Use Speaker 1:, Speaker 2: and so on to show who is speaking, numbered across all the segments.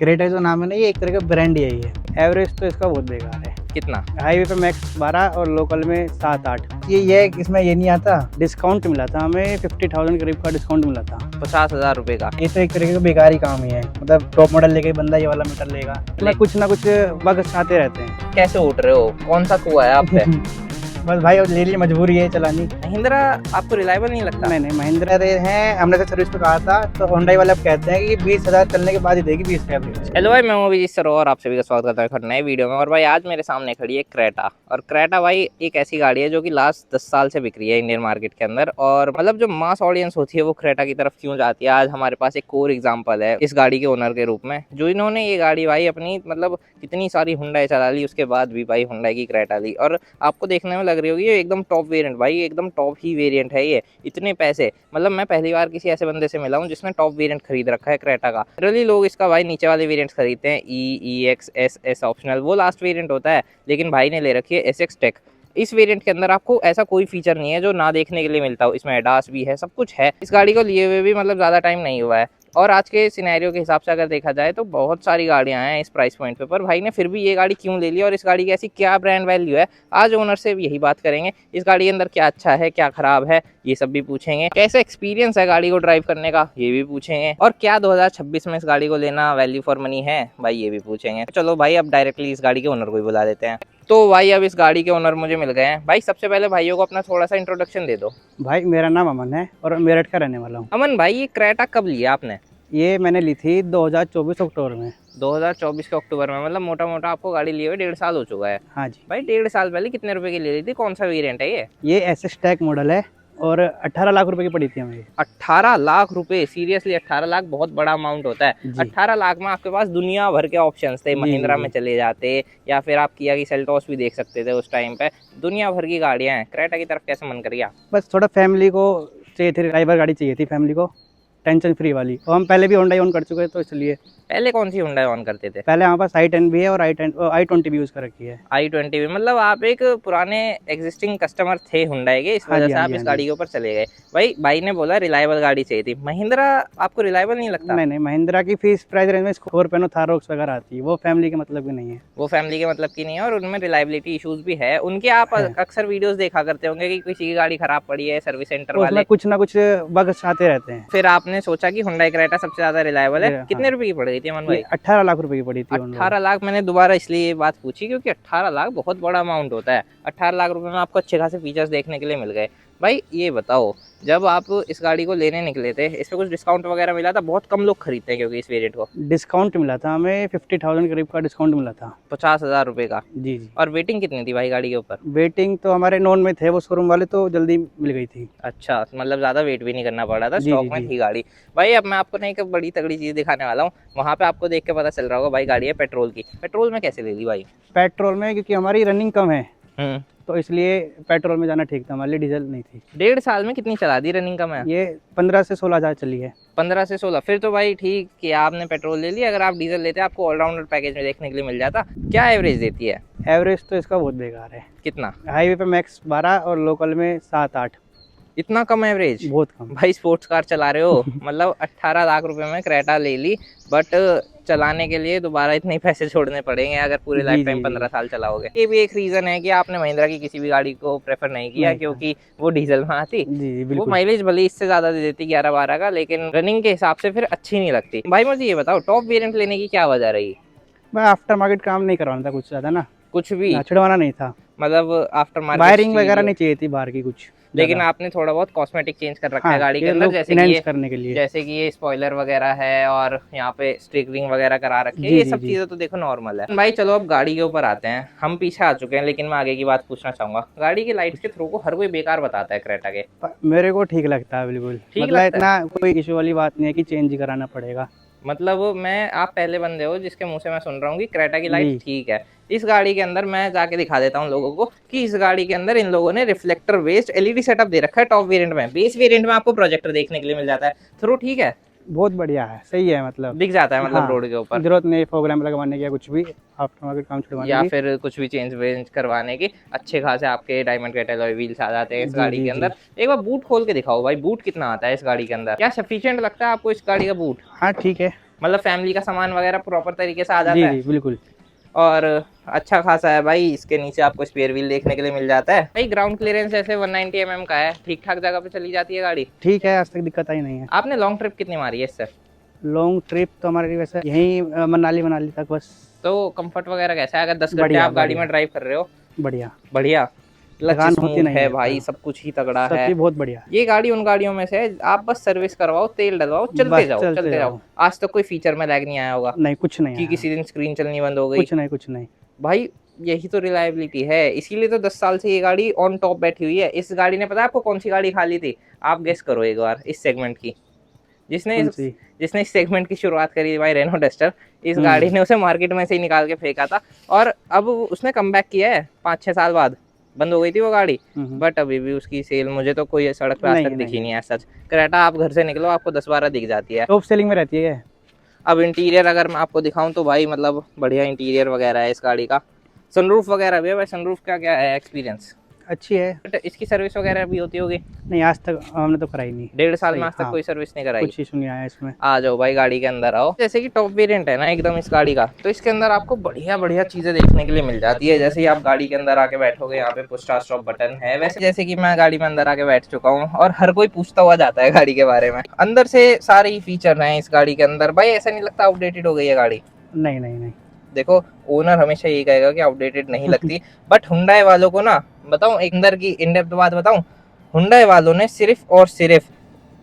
Speaker 1: Creta जो नाम है ना, ये एक तरह का ब्रांड यही है। एवरेज तो इसका बहुत बेकार है।
Speaker 2: कितना?
Speaker 1: हाईवे पे मैक्स 12 और लोकल में 7-8। ये इसमें ये नहीं आता, डिस्काउंट मिला था हमें 50,000 करीब का डिस्काउंट मिला था।
Speaker 2: 50,000 रुपए का।
Speaker 1: ये तो एक तरीके का बेकार ही काम ही है। मतलब टॉप मॉडल लेके बंदा ये वाला मीटर लेगा, इसमें कुछ ना कुछ बग आते रहते हैं।
Speaker 2: कैसे उठ रहे हो? कौन सा कुआ है आप पे?
Speaker 1: बस भाई अब ले ली, मजबूरी है चलानी।
Speaker 2: महिंद्रा आपको रिलायबल नहीं लगता?
Speaker 1: नहीं महिंद्रा है, हमने तो सर्विस पे कहा था तो होंडा वाले अब कहते हैं कि 20,000 चलने के बाद ही देगी 20 का एवरेज।
Speaker 2: हेलो भाई, मैं हूं अभिजीत सर और आप सभी का स्वागत करता हूं एक नए वीडियो में। और भाई आज मेरे सामने खड़ी है क्रेटा। और क्रेटा भाई एक ऐसी गाड़ी है जो कि लास्ट 10 साल से बिक रही है इंडियन मार्केट के अंदर। और मतलब जो मास ऑडियंस होती है वो क्रेटा की तरफ क्यों जाती है, आज हमारे पास एक कोर एग्जांपल है इस गाड़ी के ओनर के रूप में, जो इन्होंने ये गाड़ी भाई अपनी मतलब कितनी सारी हुंडई चला ली, उसके बाद भी भाई हुंडई की क्रेटा ली। और आपको देखने में लग रही होगी ये एकदम टॉप वेरिएंट, भाई एकदम टॉप ही वेरिएंट है ये। इतने पैसे, मतलब मैं पहली बार किसी ऐसे बंदे से मिला हूँ जिसने टॉप वेरिएंट खरीद रखा है क्रेटा का। जनरली लोग इसका भाई नीचे वाले वेरिएंट्स खरीदते हैं, EX, SS ऑप्शनल, वो लास्ट वेरिएंट होता है। लेकिन भाई ने ले रखी है SX टेक। इस वेरिएंट के अंदर आपको ऐसा कोई फीचर नहीं है जो ना देखने के लिए मिलता हो। इसमें एडास भी है, सब कुछ है। इस गाड़ी को लिए हुए भी मतलब ज़्यादा टाइम नहीं हुआ है। और आज के सिनेरियो के हिसाब से अगर देखा जाए तो बहुत सारी गाड़ियां हैं इस प्राइस पॉइंट पे, पर भाई ने फिर भी ये गाड़ी क्यों ले ली और इस गाड़ी की ऐसी क्या ब्रांड वैल्यू है, आज ओनर से यही बात करेंगे। इस गाड़ी के अंदर क्या अच्छा है, क्या खराब है, ये सब भी पूछेंगे। कैसा एक्सपीरियंस है गाड़ी को ड्राइव करने का, ये भी पूछेंगे। और क्या 2026 में इस गाड़ी को लेना वैल्यू फॉर मनी है, भाई ये भी पूछेंगे। चलो भाई अब डायरेक्टली इस गाड़ी के ओनर को ही बुला देते हैं। तो भाई अब इस गाड़ी के ओनर मुझे मिल गए हैं। भाई सबसे पहले भाइयों को अपना थोड़ा सा इंट्रोडक्शन दे दो।
Speaker 1: भाई मेरा नाम अमन है और मेरठ का रहने वाला हूँ।
Speaker 2: अमन भाई, ये क्रेटा कब लिया आपने?
Speaker 1: ये मैंने ली थी 2024 अक्टूबर में।
Speaker 2: 2024 के अक्टूबर में, मतलब मोटा मोटा आपको गाड़ी लिए हुए 1.5 साल हो चुका है।
Speaker 1: हाँ जी।
Speaker 2: भाई 1.5 साल पहले कितने रुपए की ले ली थी? कौन सा वेरिएंट है ये?
Speaker 1: ये SS टैग मॉडल है और 18 लाख रुपए की पड़ी थी हमें।
Speaker 2: 18 लाख रुपए? सीरियसली 18 लाख बहुत बड़ा अमाउंट होता है।
Speaker 1: जी।
Speaker 2: 18 लाख में आपके पास दुनिया भर के ऑप्शंस थे। महिंद्रा में चले जाते या फिर आप किया की सेल्टॉस भी देख सकते थे उस टाइम पे। दुनिया भर की गाड़ियां हैं, क्रेटा की तरफ कैसे मन कर गया?
Speaker 1: बस थोड़ा फैमिली को चाहिए थी, ड्राइवर गाड़ी चाहिए थी फैमिली को, टेंशन फ्री वाली। और हम पहले भी होंडा ओन कर चुके हैं तो इसलिए।
Speaker 2: पहले कौन सी हुंडई ऑन करते थे?
Speaker 1: पहले हमारे पास i10 भी है और i20 भी यूज़ कर रखी है।
Speaker 2: i20 भी, मतलब आप एक पुराने एग्जिस्टिंग कस्टमर थे हुंडई के, इस
Speaker 1: हाँ
Speaker 2: वजह
Speaker 1: जी,
Speaker 2: से
Speaker 1: हाँ
Speaker 2: आप
Speaker 1: जी,
Speaker 2: इस
Speaker 1: हाँ
Speaker 2: गाड़ी
Speaker 1: जी।
Speaker 2: के ऊपर चले गए। भाई ने बोला रिलायबल गाड़ी चाहिए थी। महिंद्रा आपको रिलायबल नहीं लगता?
Speaker 1: नहीं महिंद्रा की फीस प्राइस रेंज में स्कॉर्पियो थारोक्स वगैरह आती है, वो फैमिली के मतलब की नहीं है।
Speaker 2: वो फैमिली के मतलब की नहीं है और उनमें रिलायबिलिटी इश्यूज भी है उनके। आप
Speaker 1: है।
Speaker 2: अक्सर वीडियोस देखा करते होंगे कि किसी की गाड़ी खराब पड़ी है, सर्विस सेंटर
Speaker 1: उसमें
Speaker 2: वाले।
Speaker 1: कुछ ना कुछ बग आते रहते हैं।
Speaker 2: फिर आपने सोचा कि हुंडई क्रेटा सबसे ज्यादा रिलायबल है।
Speaker 1: हाँ।
Speaker 2: कितने रुपए की पड़ गई थी अमन
Speaker 1: ये
Speaker 2: भाई?
Speaker 1: 18 लाख रुपए की पड़ी थी।
Speaker 2: 18 लाख? मैंने दोबारा इसलिए ये बात पूछी क्योंकि 18 लाख बहुत बड़ा अमाउंट होता है। 18 लाख रुपए में आपको अच्छे खासे फीचर्स देखने के लिए मिल गए। भाई ये बताओ, जब आप इस गाड़ी को लेने निकले थे इस पे कुछ डिस्काउंट वगैरह मिला था? बहुत कम लोग खरीदते हैं क्योंकि इस वेरिएंट को।
Speaker 1: डिस्काउंट मिला था हमें 50,000 करीब का डिस्काउंट मिला था।
Speaker 2: 50,000 रुपए का?
Speaker 1: जी जी।
Speaker 2: और वेटिंग कितनी थी भाई गाड़ी के ऊपर?
Speaker 1: वेटिंग तो हमारे नॉन में थे वो शोरूम वाले, तो जल्दी मिल गई थी।
Speaker 2: अच्छा, मतलब ज़्यादा वेट भी नहीं करना पड़ा था,
Speaker 1: जी
Speaker 2: स्टॉक
Speaker 1: जी
Speaker 2: में
Speaker 1: जी।
Speaker 2: थी गाड़ी। भाई अब मैं आपको नहीं एक बड़ी तगड़ी चीज़ दिखाने वाला हूँ। वहाँ पे आपको देख के पता चल रहा होगा भाई गाड़ी है पेट्रोल की। पेट्रोल में कैसे ले ली भाई?
Speaker 1: पेट्रोल में, क्योंकि हमारी रनिंग कम है
Speaker 2: हम्म।
Speaker 1: तो इसलिए पेट्रोल में जाना ठीक था, हमारे लिए डीजल नहीं थी।
Speaker 2: 1.5 साल में कितनी चला दी रनिंग का? मैं
Speaker 1: ये 15 से 16 हज़ार चली है।
Speaker 2: 15 से 16? फिर तो भाई ठीक कि आपने पेट्रोल ले लिया। अगर आप डीजल लेते आपको ऑलराउंडर पैकेज में देखने के लिए मिल जाता। क्या एवरेज देती है?
Speaker 1: एवरेज तो इसका बहुत बेकार है।
Speaker 2: कितना?
Speaker 1: हाईवे पे मैक्स 12 और लोकल में 7-8।
Speaker 2: इतना कम एवरेज?
Speaker 1: बहुत कम।
Speaker 2: भाई स्पोर्ट्स कार चला रहे हो मतलब 18 लाख रुपए में क्रेटा ले ली, बट चलाने के लिए दोबारा इतने ही पैसे छोड़ने पड़ेंगे अगर पूरे लाइफ टाइम 15 साल चलाओगे। ये भी एक रीजन है कि आपने महिंद्रा की किसी भी गाड़ी को प्रेफर नहीं किया, क्योंकि वो डीजल में आती।
Speaker 1: जी
Speaker 2: वो
Speaker 1: बिल्कुल।
Speaker 2: माइलेज भले इससे ज्यादा दे देती 11-12 का, लेकिन रनिंग के हिसाब से फिर अच्छी नहीं लगती। भाई मुझे ये बताओ, टॉप वेरिएंट लेने की क्या वजह रही?
Speaker 1: मैं आफ्टर मार्केट काम नहीं करवाना था कुछ ज़्यादा ना,
Speaker 2: कुछ भी?
Speaker 1: छिड़वाना नहीं था,
Speaker 2: मतलब आफ्टर मार्केट
Speaker 1: वायरिंग वगैरह नहीं चाहिए थी बाहर की कुछ।
Speaker 2: लेकिन आपने थोड़ा बहुत कॉस्मेटिक चेंज कर रखा है
Speaker 1: हाँ,
Speaker 2: गाड़ी के
Speaker 1: ये
Speaker 2: अंदर,
Speaker 1: लोग
Speaker 2: जैसे
Speaker 1: इनहेंस करने के लिए।
Speaker 2: जैसे कि ये स्पॉइलर वगैरह है और यहाँ पे स्टिकरिंग वगैरह करा रखी है।
Speaker 1: जी
Speaker 2: ये
Speaker 1: जी
Speaker 2: सब
Speaker 1: जी।
Speaker 2: चीजें तो देखो नॉर्मल है। भाई चलो अब गाड़ी के ऊपर आते हैं। हम पीछे आ चुके हैं लेकिन मैं आगे की बात पूछना चाहूंगा। गाड़ी की लाइट्स के थ्रू को हर कोई बेकार बताता है क्रेटा के।
Speaker 1: मेरे को ठीक लगता है बिल्कुल,
Speaker 2: ठीक
Speaker 1: मतलब
Speaker 2: लगता
Speaker 1: इतना कोई इशू वाली बात नहीं है कि चेंज ही कराना पड़ेगा।
Speaker 2: मतलब आप पहले बंदे हो जिसके मुंह से मैं सुन रहा हूँ कि क्रेटा की लाइट
Speaker 1: जी।
Speaker 2: ठीक है। इस गाड़ी के अंदर मैं जाके दिखा देता हूँ लोगों को कि इस गाड़ी के अंदर इन लोगों ने रिफ्लेक्टर बेस्ड LED सेटअप दे रखा है टॉप वेरिएंट में। बेस वेरिएंट में आपको प्रोजेक्टर देखने के लिए मिल जाता है। थ्रू ठीक है,
Speaker 1: बहुत बढ़िया है, सही है, मतलब
Speaker 2: दिख जाता है मतलब
Speaker 1: हाँ,
Speaker 2: रोड के ऊपर।
Speaker 1: जरूरत नहीं प्रोग्राम लगवाने की या कुछ भी आफ्टर मार्केट काम छुड़वाने
Speaker 2: या
Speaker 1: की।
Speaker 2: फिर कुछ भी चेंज वेंज करवाने की अच्छे खासे आपके डायमंड कट अलॉय व्हील्स आ जाते हैं इस
Speaker 1: जी
Speaker 2: गाड़ी
Speaker 1: जी
Speaker 2: के
Speaker 1: जी।
Speaker 2: अंदर। एक बार बूट खोल के दिखाओ भाई, बूट कितना आता है इस गाड़ी के अंदर? क्या सफिशिएंट लगता है आपको इस गाड़ी का बूट?
Speaker 1: हाँ ठीक है।
Speaker 2: मतलब फैमिली का सामान वगैरह प्रॉपर तरीके से आ जाता
Speaker 1: जी
Speaker 2: है।
Speaker 1: जी बिल्कुल।
Speaker 2: और अच्छा खासा है भाई। इसके नीचे आपको स्पेयर व्हील देखने के लिए मिल जाता है भाई। ग्राउंड क्लियरेंस ऐसे 190 mm का है, ठीक ठाक जगह पे चली जाती है गाड़ी।
Speaker 1: ठीक है, आज तक दिक्कत आई नहीं है।
Speaker 2: आपने लॉन्ग ट्रिप कितनी मारी है इससे?
Speaker 1: लॉन्ग ट्रिप तो हमारी वैसे यहीं मनाली मनाली तक बस।
Speaker 2: तो कंफर्ट वगैरह कैसा है? अगर 10 घंटे
Speaker 1: बढ़िया
Speaker 2: आप गाड़ी
Speaker 1: बढ़िया
Speaker 2: में ड्राइव कर रहे हो?
Speaker 1: बढ़िया।
Speaker 2: बढ़िया। क्लच
Speaker 1: थकान होती
Speaker 2: स्मूथ
Speaker 1: नहीं
Speaker 2: है
Speaker 1: है
Speaker 2: भाई,
Speaker 1: हाँ।
Speaker 2: सब कुछ ही तगड़ा
Speaker 1: सब
Speaker 2: है।
Speaker 1: चीज बहुत बढ़िया है।
Speaker 2: ये गाड़ी उन गाड़ियों में से है, आप बस सर्विस करवाओ, तेल डलवाओ,
Speaker 1: बस
Speaker 2: चलते
Speaker 1: चलते
Speaker 2: जाओ।
Speaker 1: जाओ।
Speaker 2: आज तक कोई फीचर में लैग नहीं आया होगा
Speaker 1: नहीं कुछ नहीं
Speaker 2: कि
Speaker 1: आया।
Speaker 2: किसी दिन स्क्रीन चलनी बंद हो गई।
Speaker 1: कुछ नहीं कुछ नहीं।
Speaker 2: भाई यही तो रिलायबिलिटी है, इसीलिए तो 10 साल से ये गाड़ी ऑन टॉप बैठी हुई है। इस गाड़ी ने, पता है आपको कौन सी गाड़ी खा ली थी? आप गेस करो एक बार इस सेगमेंट की। जिसने
Speaker 1: कौन
Speaker 2: इस
Speaker 1: सी?
Speaker 2: जिसने इस सेगमेंट की शुरुआत करी थी भाई, रेनो डस्टर। इस
Speaker 1: हम्म।
Speaker 2: गाड़ी ने उसे मार्केट में से ही निकाल के फेंका था और अब उसने कमबैक किया है 5-6 साल बाद। बंद हो गई थी वो गाड़ी, बट अभी भी उसकी सेल, मुझे तो कोई सड़क पे आज तक
Speaker 1: नहीं
Speaker 2: दिखी नहीं
Speaker 1: नहीं।
Speaker 2: है। सच क्रेटा आप घर से निकलो आपको 10-12 दिख जाती है।
Speaker 1: टॉप सेलिंग में रहती है।
Speaker 2: अब इंटीरियर अगर मैं आपको दिखाऊं तो भाई मतलब बढ़िया इंटीरियर वगैरह है इस गाड़ी का। सनरूफ वगैरह भी है भाई। सनरूफ का क्या है एक्सपीरियंस?
Speaker 1: अच्छी है।
Speaker 2: बट इसकी सर्विस वगैरह भी होती होगी?
Speaker 1: नहीं आज तक हमने तो कराई नहीं।
Speaker 2: 1.5 साल में
Speaker 1: सही
Speaker 2: आज तक
Speaker 1: हाँ।
Speaker 2: कोई सर्विस नहीं कराई।
Speaker 1: कुछ इशू नहीं आया इसमें।
Speaker 2: आ जाओ भाई गाड़ी के अंदर आओ। जैसे कि टॉप वेरिएंट है ना एकदम इस गाड़ी का, तो इसके अंदर आपको बढ़िया बढ़िया चीजें देखने के लिए मिल जाती है। जैसे ही आप गाड़ी के अंदर आके बैठोगे, यहाँ पे पुश स्टार्ट स्टॉप बटन है। वैसे जैसे कि मैं गाड़ी में अंदर आके बैठ चुका हूँ और हर कोई पूछता हुआ जाता है गाड़ी के बारे में। अंदर से सारे ही फीचर हैं इस गाड़ी के अंदर भाई। ऐसा नहीं लगता आउटडेटेड हो गई है गाड़ी?
Speaker 1: नहीं नहीं नहीं।
Speaker 2: देखो ओनर हमेशा यही कहेगा कि आउटडेटेड नहीं लगती, बट हुंडई वालों को ना, बताऊं एक अंदर की इन डेप्थ बात बताऊं, हुंडई वालों ने सिर्फ और सिर्फ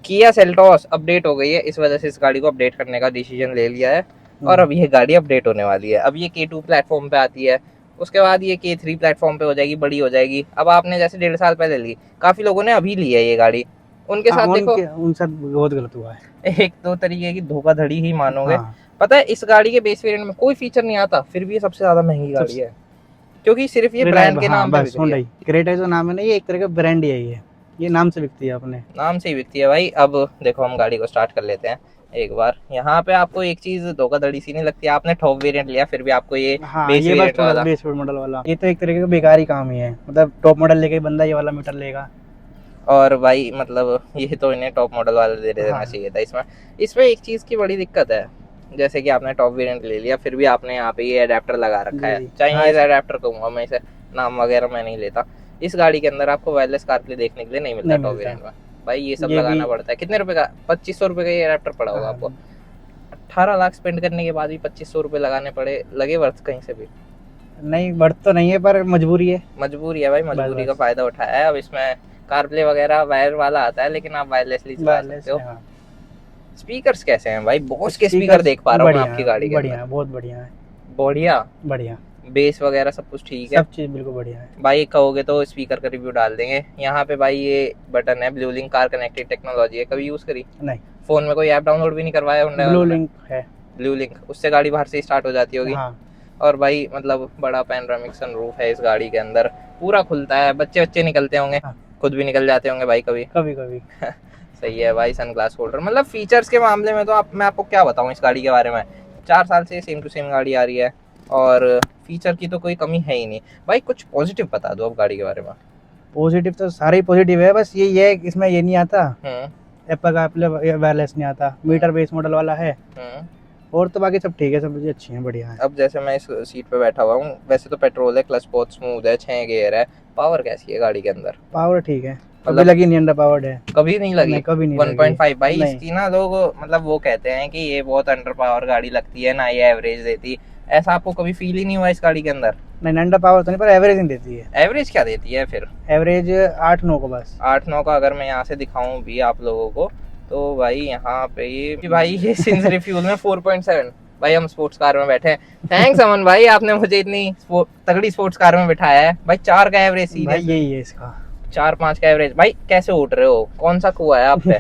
Speaker 2: किया सेल्टोस अपडेट हो गई है, इस वजह से इस गाड़ी को अपडेट करने का डिसीजन ले लिया है। और अब ये गाड़ी अपडेट होने वाली है। अब ये K2 प्लेटफॉर्म पे आती है, उसके बाद ये K3 प्लेटफॉर्म पे हो जाएगी, बड़ी हो जाएगी। अब आपने जैसे 1.5 साल पहले ली, काफी लोगों ने अभी ली है ये गाड़ी। उनके
Speaker 1: हाँ,
Speaker 2: साथ देखो
Speaker 1: उन साथ बहुत गलत हुआ है।
Speaker 2: एक दो तरीके की धोखाधड़ी ही मानोगे।
Speaker 1: हाँ।
Speaker 2: पता है इस गाड़ी के बेस वेरिएंट में कोई फीचर नहीं आता, फिर भी ये सबसे ज्यादा महंगी गाड़ी है, क्योंकि सिर्फ ये ब्रांड के
Speaker 1: हाँ
Speaker 2: नाम पे
Speaker 1: बस
Speaker 2: बिक रही है।
Speaker 1: हुंडई क्रेटा जो नाम है ना, ये एक तरह का ब्रांड ही है। ये नाम से बिकती है अपने।
Speaker 2: नाम से ही बिकती है भाई। अब देखो हम गाड़ी को स्टार्ट कर लेते हैं एक बार। यहाँ पे आपको एक चीज धोखाधड़ी सी नहीं लगती, आपने टॉप वेरिएंट लिया फिर भी आपको ये
Speaker 1: हाँ
Speaker 2: बेस
Speaker 1: ये बस
Speaker 2: वेरिएंट
Speaker 1: थोड़ा
Speaker 2: वाला।
Speaker 1: बेस मॉडल वाला, ये तो एक तरह का बेकार ही काम ही है। मतलब टॉप मॉडल लेके बंदा ये वाला मीटर लेगा।
Speaker 2: और भाई मतलब ये तो इन्हें टॉप मॉडल वाला दे देना
Speaker 1: हाँ।
Speaker 2: चाहिए था। इसमें एक चीज की बड़ी दिक्कत है, जैसे कि आपने टॉप वेरिएंट ले लिया फिर भी आपने यहाँ पे ये अडेप्टर लगा रखा है।
Speaker 1: जी।
Speaker 2: चाइनीज अडेप्टर कहूंगा मैं इसे, नाम वगैरह मैं नहीं लेता। इस गाड़ी के अंदर आपको वायरलेस कारप्ले देखने के लिए नहीं मिलता टॉप वेरिएंट में भाई। ये सब लगाना पड़ता है। कितने रुपए का? 2500 रुपए का ये अडेप्टर पड़ा होगा आपको। 18 लाख स्पेंड करने के बाद भी 2500 रुपए लगाने पड़े, लगे वर्थ कहीं से भी
Speaker 1: नहीं। बढ़ तो नहीं है पर मजबूरी है।
Speaker 2: मजबूरी है भाई, मजबूरी का फायदा उठाया है। अब इसमें कारप्ले वगैरह वायर वाला आता है, लेकिन आप वायरलेसली चला सकते हो। स्पीकर्स कैसे हैं भाई? बॉस के स्पीकर देख पा रहा हूँ मैं आपकी गाड़ी के अंदर।
Speaker 1: बढ़िया, बहुत बढ़िया है।
Speaker 2: बढ़िया
Speaker 1: बढ़िया।
Speaker 2: बेस वगैरह सब कुछ ठीक है,
Speaker 1: सब चीज बिल्कुल बढ़िया है
Speaker 2: भाई। कहोगे तो स्पीकर का रिव्यू डाल देंगे यहाँ पे भाई। ये बटन है blue link car connected technology है, कभी यूज करी?
Speaker 1: नहीं।
Speaker 2: फोन में कोई ऐप डाउनलोड भी नहीं करवाया हुंडई वालों ने?
Speaker 1: ब्लू लिंक है।
Speaker 2: ब्लू लिंक, उससे गाड़ी बाहर से स्टार्ट हो जाती होगी।
Speaker 1: हाँ।
Speaker 2: और भाई मतलब बड़ा पैनोरामिक सनरूफ है इस गाड़ी के अंदर, पूरा खुलता है। बच्चे निकलते होंगे,
Speaker 1: हाँ।
Speaker 2: खुद भी निकल जाते होंगे भाई कभी
Speaker 1: कभी।
Speaker 2: सही है भाई। सन ग्लास होल्डर, मतलब फीचर्स के मामले में तो मैं आपको क्या बताऊं इस गाड़ी के बारे में। 4 साल से सेम टू सेम गाड़ी आ रही है और फीचर की तो कोई कमी है ही नहीं भाई। कुछ पॉजिटिव बता दो अब गाड़ी के बारे में।
Speaker 1: पॉजिटिव तो सारे पॉजिटिव है, बस ये है इसमें ये नहीं आता एप्पल का वायरलेस नहीं आता। मीटर बेस मॉडल वाला है। और तो बाकी सब ठीक है, सब चीजें अच्छी हैं, बढ़िया है।
Speaker 2: अब जैसे मैं इस सीट पे बैठा हुआ हूँ, वैसे तो पेट्रोल है, क्लच बहुत स्मूथ है, 6 गियर है। पावर कैसी है गाड़ी के अंदर?
Speaker 1: पावर ठीक है, कभी लगी नहीं अंडर पावर्ड है।
Speaker 2: कभी नहीं लगी?
Speaker 1: कभी नहीं
Speaker 2: 1.5 भाई
Speaker 1: नहीं।
Speaker 2: इसकी ना लोग मतलब वो कहते हैं कि ये बहुत अंडर पावर गाड़ी लगती है ना, ये एवरेज देती। ऐसा आपको कभी फील ही नहीं हुआ इस गाड़ी के अंदर?
Speaker 1: नहीं, अंडर पावर तो नहीं, पर एवरेज नहीं देती है।
Speaker 2: एवरेज क्या देती है फिर?
Speaker 1: एवरेज 8-9 को बस।
Speaker 2: 8-9 का अगर मैं यहाँ से दिखाऊं भी आप लोगों को तो भाई यहाँ पे ये भाई ये सिंस रिफ्यूल में 4.7। भाई हम स्पोर्ट्स कार में बैठे हैं। थैंक्स अमन भाई, आपने मुझे इतनी तगड़ी स्पोर्ट्स कार में बिठाया है भाई। 4 का एवरेज सीधे
Speaker 1: भाई यही है इसका।
Speaker 2: 4-5 का एवरेज भाई। कैसे उठ रहे हो? कौन सा कुआ है आप पे?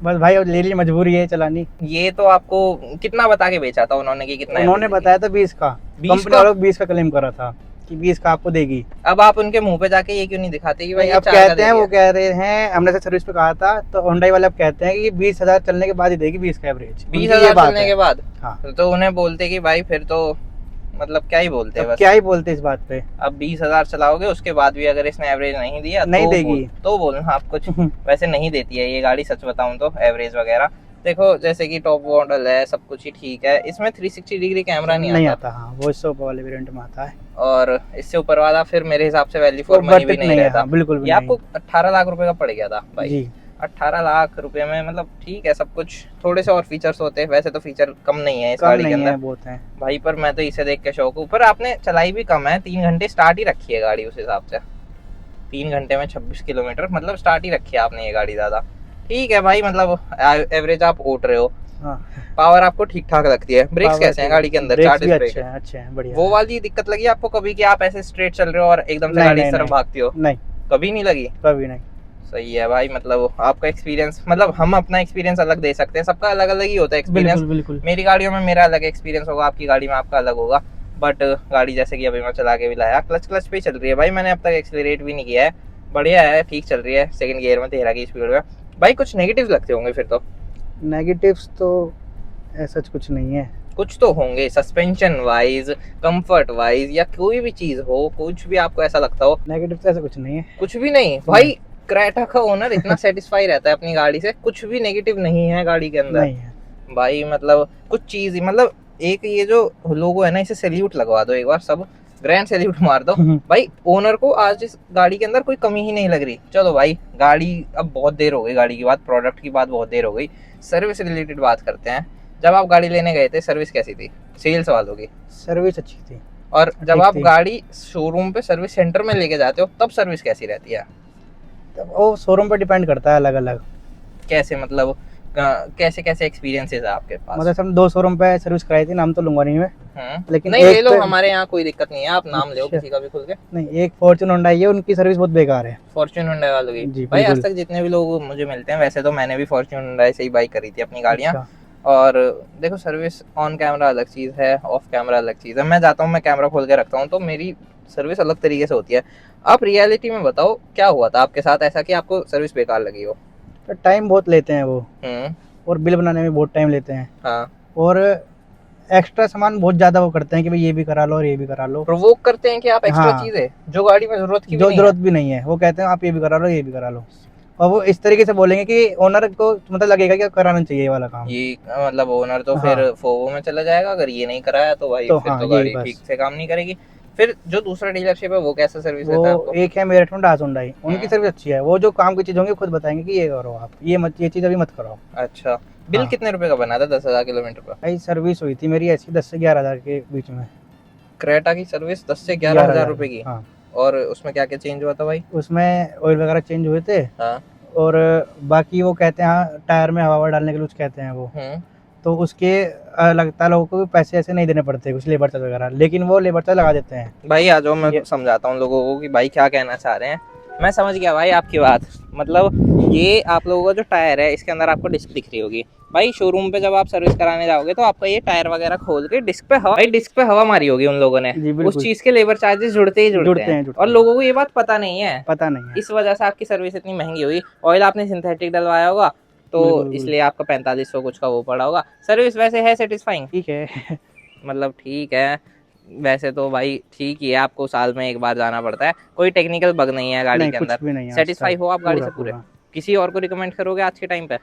Speaker 1: बस भाई अब ले ली, मजबूरी है चलानी।
Speaker 2: ये तो आपको कितना बता के बेचा था उन्होंने कि कितना?
Speaker 1: उन्होंने बताया था 20 का।
Speaker 2: 20
Speaker 1: कंपनी वालों 20 का क्लेम करा था कि 20 का आपको देगी।
Speaker 2: अब आप उनके मुंह पे जाके ये क्यों नहीं दिखाते कि भाई
Speaker 1: अब कहते हैं, वो कह रहे हैं, हमने से सर्विस पे कहा था तो होंडा वाले अब कहते हैं कि 20,000 चलने के बाद ही देगी 20 का एवरेज।
Speaker 2: 20,000 चलने के बाद?
Speaker 1: हाँ।
Speaker 2: तो उन्हें बोलते कि भाई फिर तो मतलब क्या ही बोलते हैं, बस
Speaker 1: क्या ही बोलते इस बात पे।
Speaker 2: अब 20,000 चलाओगे उसके बाद भी अगर इसने एवरेज नहीं दिया
Speaker 1: नहीं
Speaker 2: तो
Speaker 1: देगी
Speaker 2: तो बोलना आप कुछ। वैसे नहीं देती है ये गाड़ी, सच बताऊं तो एवरेज वगैरह देखो जैसे कि टॉप मॉडल है, सब कुछ ही ठीक है, इसमें 360 डिग्री कैमरा नहीं आता।
Speaker 1: हाँ वो इससे ऊपर वाले वेरिएंट में आता है।
Speaker 2: और इससे ऊपर वाला फिर मेरे हिसाब से वैल्यू
Speaker 1: वो
Speaker 2: फॉर मनी भी
Speaker 1: बजट
Speaker 2: नहीं
Speaker 1: नहीं है,
Speaker 2: रहता।
Speaker 1: हाँ बिल्कुल भी
Speaker 2: ये
Speaker 1: नहीं।
Speaker 2: आपको 18 लाख रुपए का पड़ गया था भाई
Speaker 1: जी
Speaker 2: 18 लाख रुपए में, मतलब ठीक है सब कुछ, थोड़े से और फीचर्स होते हैं, वैसे तो फीचर कम नहीं है इस
Speaker 1: कम
Speaker 2: गाड़ी के
Speaker 1: नहीं
Speaker 2: अंदर
Speaker 1: है, बहुत है
Speaker 2: भाई। पर मैं तो इसे देख के शौक हूँ। पर आपने चलाई भी कम है, 3 घंटे स्टार्ट ही रखी है गाड़ी उस हिसाब से, 3 घंटे में 26 किलोमीटर मतलब स्टार्ट ही रखी है आपने ये गाड़ी ज्यादा। ठीक है भाई, मतलब एवरेज आप उठ रहे हो।
Speaker 1: हाँ।
Speaker 2: पावर आपको ठीक ठाक लगती है। ब्रेक्स कैसे हैं गाड़ी के अंदर? 4 डिस्क ब्रेक है।
Speaker 1: अच्छे हैं, बढ़िया
Speaker 2: वो
Speaker 1: है।
Speaker 2: वाली दिक्कत लगी आपको कभी कि आप ऐसे स्ट्रेट चल रहे हो और एकदम से
Speaker 1: नहीं,
Speaker 2: गाड़ी इस
Speaker 1: नहीं,
Speaker 2: तरफ
Speaker 1: नहीं,
Speaker 2: भागती हो?
Speaker 1: नहीं
Speaker 2: कभी नहीं लगी?
Speaker 1: कभी नहीं।
Speaker 2: सही है भाई, मतलब आपका एक्सपीरियंस, मतलब हम अपना एक्सपीरियंस अलग दे सकते हैं, सबका अलग अलग ही होता है एक्सपीरियंस।
Speaker 1: बिल्कुल बिल्कुल।
Speaker 2: मेरी गाड़ियों में मेरा अलग एक्सपीरियंस होगा, आपकी गाड़ी में आपका अलग होगा। बट गाड़ी जैसे कि अभी मैं चला के भी लाया, क्लच पे ही चल रही है भाई, मैंने अब तक एक्सीलरेट भी नहीं किया है, बढ़िया है, ठीक चल रही है, सेकंड गियर में 13 की स्पीड में। भाई कुछ नेगेटिव लगते होंगे फिर तो?
Speaker 1: नेगेटिव्स तो ऐसा कुछ नहीं है।
Speaker 2: कुछ तो होंगे, सस्पेंशन वाइज, कंफर्ट वाइज, या कोई भी चीज हो, कुछ भी आपको ऐसा लगता हो?
Speaker 1: नेगेटिव तो ऐसा कुछ नहीं है।
Speaker 2: कुछ भी नहीं भाई, क्रेटा का ओनर इतना सेटिस्फाई रहता है अपनी गाड़ी से, कुछ भी नेगेटिव नहीं है गाड़ी के अंदर
Speaker 1: नहीं है
Speaker 2: भाई। मतलब कुछ चीज ही, मतलब एक ये जो लोगो है ना, इसे सैल्यूट लगवा दो एक बार, सब ग्रैंड सैल्यूट मार दो भाई। ओनर को आज इस गाड़ी के अंदर कोई कमी ही नहीं लग रही। चलो भाई, गाड़ी अब बहुत देर हो गई, गाड़ी की बात, प्रोडक्ट की बात बहुत देर हो गई, सर्विस रिलेटेड बात करते हैं। जब आप गाड़ी लेने गए थे, सर्विस कैसी थी सेल्स वालों की?
Speaker 1: सर्विस अच्छी थी।
Speaker 2: और जब
Speaker 1: ठीक
Speaker 2: आप
Speaker 1: थी।
Speaker 2: गाड़ी शोरूम पे सर्विस सेंटर में लेके जाते हो, तब सर्विस कैसी रहती है?
Speaker 1: तो वो शोरूम पर डिपेंड करता है, अलग अलग।
Speaker 2: कैसे मतलब कैसे कैसे एक्सपीरियंसेस है आपके पास?
Speaker 1: मतलब हम 2 शोरूम पे सर्विस कराई थी, नाम तो लूंगा नहीं मैं। लेकिन
Speaker 2: नहीं,
Speaker 1: एक
Speaker 2: ले लो,
Speaker 1: पे-
Speaker 2: हमारे यहाँ कोई दिक्कत नहीं है, आप नाम ले
Speaker 1: अच्छा।
Speaker 2: किसी का भी खुल के।
Speaker 1: नहीं, एक फॉर्च्यून होंडा है, उनकी सर्विस बहुत बेकार है।
Speaker 2: फॉर्च्यून हुंडई वालों की?
Speaker 1: जी
Speaker 2: भाई आज
Speaker 1: बिल्कुल।
Speaker 2: तक जितने भी लोग मुझे मिलते हैं, वैसे तो मैंने भी फॉर्च्यून हुंडई से ही बाई करी थी अपनी गाड़ियाँ।
Speaker 1: अच्छा।
Speaker 2: और देखो, सर्विस ऑन कैमरा अलग चीज़ है, ऑफ कैमरा अलग चीज़ है। मैं जाता हूँ, मैं कैमरा खोल के रखता हूँ, तो मेरी सर्विस अलग तरीके से होती है। आप रियलिटी में बताओ, क्या हुआ था आपके साथ ऐसा कि आपको सर्विस बेकार लगी हो?
Speaker 1: तो टाइम बहुत लेते हैं वो,
Speaker 2: हम्म।
Speaker 1: और बिल बनाने में बहुत टाइम लेते हैं।
Speaker 2: हाँ।
Speaker 1: और एक्स्ट्रा सामान बहुत ज्यादा वो करते हैं कि भाई ये भी करा लो और ये भी करा लो।
Speaker 2: प्रोवोक करते हैं कि आप एक्स्ट्रा
Speaker 1: हाँ।
Speaker 2: चीज़ें जो गाड़ी में जरूरत की भी
Speaker 1: जो
Speaker 2: नहीं
Speaker 1: जरूरत
Speaker 2: है।
Speaker 1: भी नहीं है, वो कहते हैं आप ये भी करा लो, ये भी करा लो। और वो इस तरीके से बोलेंगे कि ओनर को मतलब लगेगा कि कराना चाहिए ये वाला काम।
Speaker 2: ये मतलब ओनर तो फिर
Speaker 1: हाँ।
Speaker 2: फोवो में चला जाएगा, अगर ये नहीं कराया तो भाई
Speaker 1: तो
Speaker 2: फिर
Speaker 1: हाँ,
Speaker 2: तो
Speaker 1: यही
Speaker 2: गाड़ी ठीक
Speaker 1: बस।
Speaker 2: से काम नहीं करेगी। फिर जो दूसरा डीलरशिप है, वो कैसा सर्विस
Speaker 1: वो
Speaker 2: देता है आपको?
Speaker 1: एक है मेरठ में डास हुंडई, उनकी
Speaker 2: हम्म।
Speaker 1: सर्विस अच्छी है। वो जो काम की चीज होंगी खुद बताएंगे कि ये करो आप, ये मत, ये चीज अभी मत करो।
Speaker 2: अच्छा। बिल
Speaker 1: हाँ।
Speaker 2: कितने रुपए का बना था 10,000 किलोमीटर का?
Speaker 1: भाई सर्विस हुई थी मेरी ऐसी 10 से 11 हज़ार के बीच में।
Speaker 2: क्रेटा की सर्विस 10 से 11,000 रुपए की?
Speaker 1: हाँ।
Speaker 2: और उसमें क्या क्या चेंज हुआ था भाई?
Speaker 1: उसमें ऑयल वगैरह चेंज हुए थे।
Speaker 2: हाँ।
Speaker 1: और बाकी वो कहते हैं, हाँ, टायर में हवा डालने के लिए कुछ कहते हैं वो। तो उसके लगता है लोगों को भी पैसे ऐसे नहीं देने पड़ते, कुछ लेबर चार्ज वगैरह, लेकिन वो लेबर चार्ज लगा देते हैं।
Speaker 2: भाई आ जाओ, मैं
Speaker 1: ये
Speaker 2: समझाता हूँ लोगों को कि भाई क्या कहना चाह रहे हैं। मैं समझ गया भाई आपकी बात। मतलब ये आप लोगों का जो टायर है, इसके अंदर आपको डिस्क दिख रही होगी भाई। शोरूम पे जब आप सर्विस कराने जाओगे, तो आपका ये टायर वगैरह खोल के डिस्क पे हवा मारी होगी उन लोगों ने।
Speaker 1: जी
Speaker 2: उस
Speaker 1: बिल्कुल।
Speaker 2: चीज के लेबर चार्जेस जुड़ते ही जुड़ते हैं।
Speaker 1: जुड़ते
Speaker 2: और
Speaker 1: हैं।
Speaker 2: लोगों को ये बात पता नहीं है,
Speaker 1: पता नहीं है।
Speaker 2: इस वजह से आपकी सर्विस इतनी महंगी हुई। ऑयल आपने सिंथेटिक डलवाया होगा, तो
Speaker 1: बिल्कुल बिल्कुल।
Speaker 2: इसलिए आपका 4500 कुछ का वो पड़ा होगा। सर्विस वैसे है सेटिस्फाइंग?
Speaker 1: ठीक है।
Speaker 2: मतलब ठीक है, वैसे तो भाई ठीक ही है, आपको साल में एक बार जाना पड़ता है। कोई टेक्निकल बग नहीं है गाड़ी
Speaker 1: नहीं,
Speaker 2: के
Speaker 1: कुछ
Speaker 2: अंदर।
Speaker 1: भी नहीं है आज
Speaker 2: सेटिस्फाई
Speaker 1: तक।
Speaker 2: हो आप गाड़ी
Speaker 1: पूरा
Speaker 2: से पूरे?
Speaker 1: पूरा।
Speaker 2: किसी और को रिकमेंड करोगे आज के टाइम पे?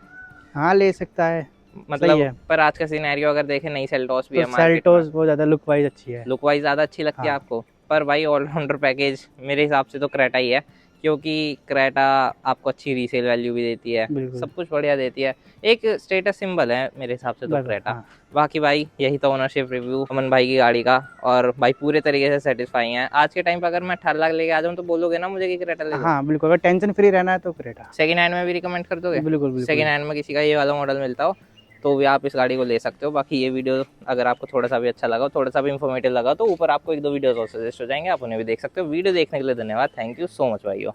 Speaker 1: हाँ, ले सकता है। सही
Speaker 2: मतलब
Speaker 1: है।
Speaker 2: पर आज का सिनेरियो अगर देखें, नई सेल्टॉस भी
Speaker 1: तो
Speaker 2: है मार्केट में,
Speaker 1: सेल्टोस बहुत ज़्यादा लुक वाइज अच्छी है।
Speaker 2: लुक वाइज ज़्यादा अच्छी लगती है
Speaker 1: हाँ।
Speaker 2: आपको। पर भाई ऑलराउंडर पैकेज मेरे हिसाब से तो क्रेटा ही है, क्योंकि क्रेटा आपको अच्छी रीसेल वैल्यू भी देती है,
Speaker 1: बिल्कुल।
Speaker 2: सब कुछ बढ़िया देती है, एक स्टेटस सिंबल है मेरे हिसाब से तो
Speaker 1: बस
Speaker 2: क्रेटा।
Speaker 1: हाँ।
Speaker 2: बाकी भाई यही तो ओनरशिप रिव्यू अमन भाई की गाड़ी का, और भाई पूरे तरीके से सेटिस्फाई है। आज के टाइम पर अगर मैं 18 लाख लेके आ जाऊँ, तो बोलोगे ना मुझे कि क्रेटा ले लो?
Speaker 1: हाँ बिल्कुल, अगर टेंशन फ्री रहना है तो क्रेटा।
Speaker 2: सेकेंड हैंड में भी रिकमेंड कर दोगे?
Speaker 1: बिल्कुल बिल्कुल।
Speaker 2: सेकेंड हैंड में किसी का ये वाला मॉडल मिलता हो, तो भी आप इस गाड़ी को ले सकते हो। बाकी ये वीडियो अगर आपको थोड़ा सा भी अच्छा लगा, थोड़ा सा भी इन्फॉर्मेटिव लगा, तो ऊपर आपको 1-2 वीडियोस और सजेस्ट हो जाएंगे, आप उन्हें भी देख सकते हो। वीडियो देखने के लिए धन्यवाद, थैंक यू सो मच भाइयों।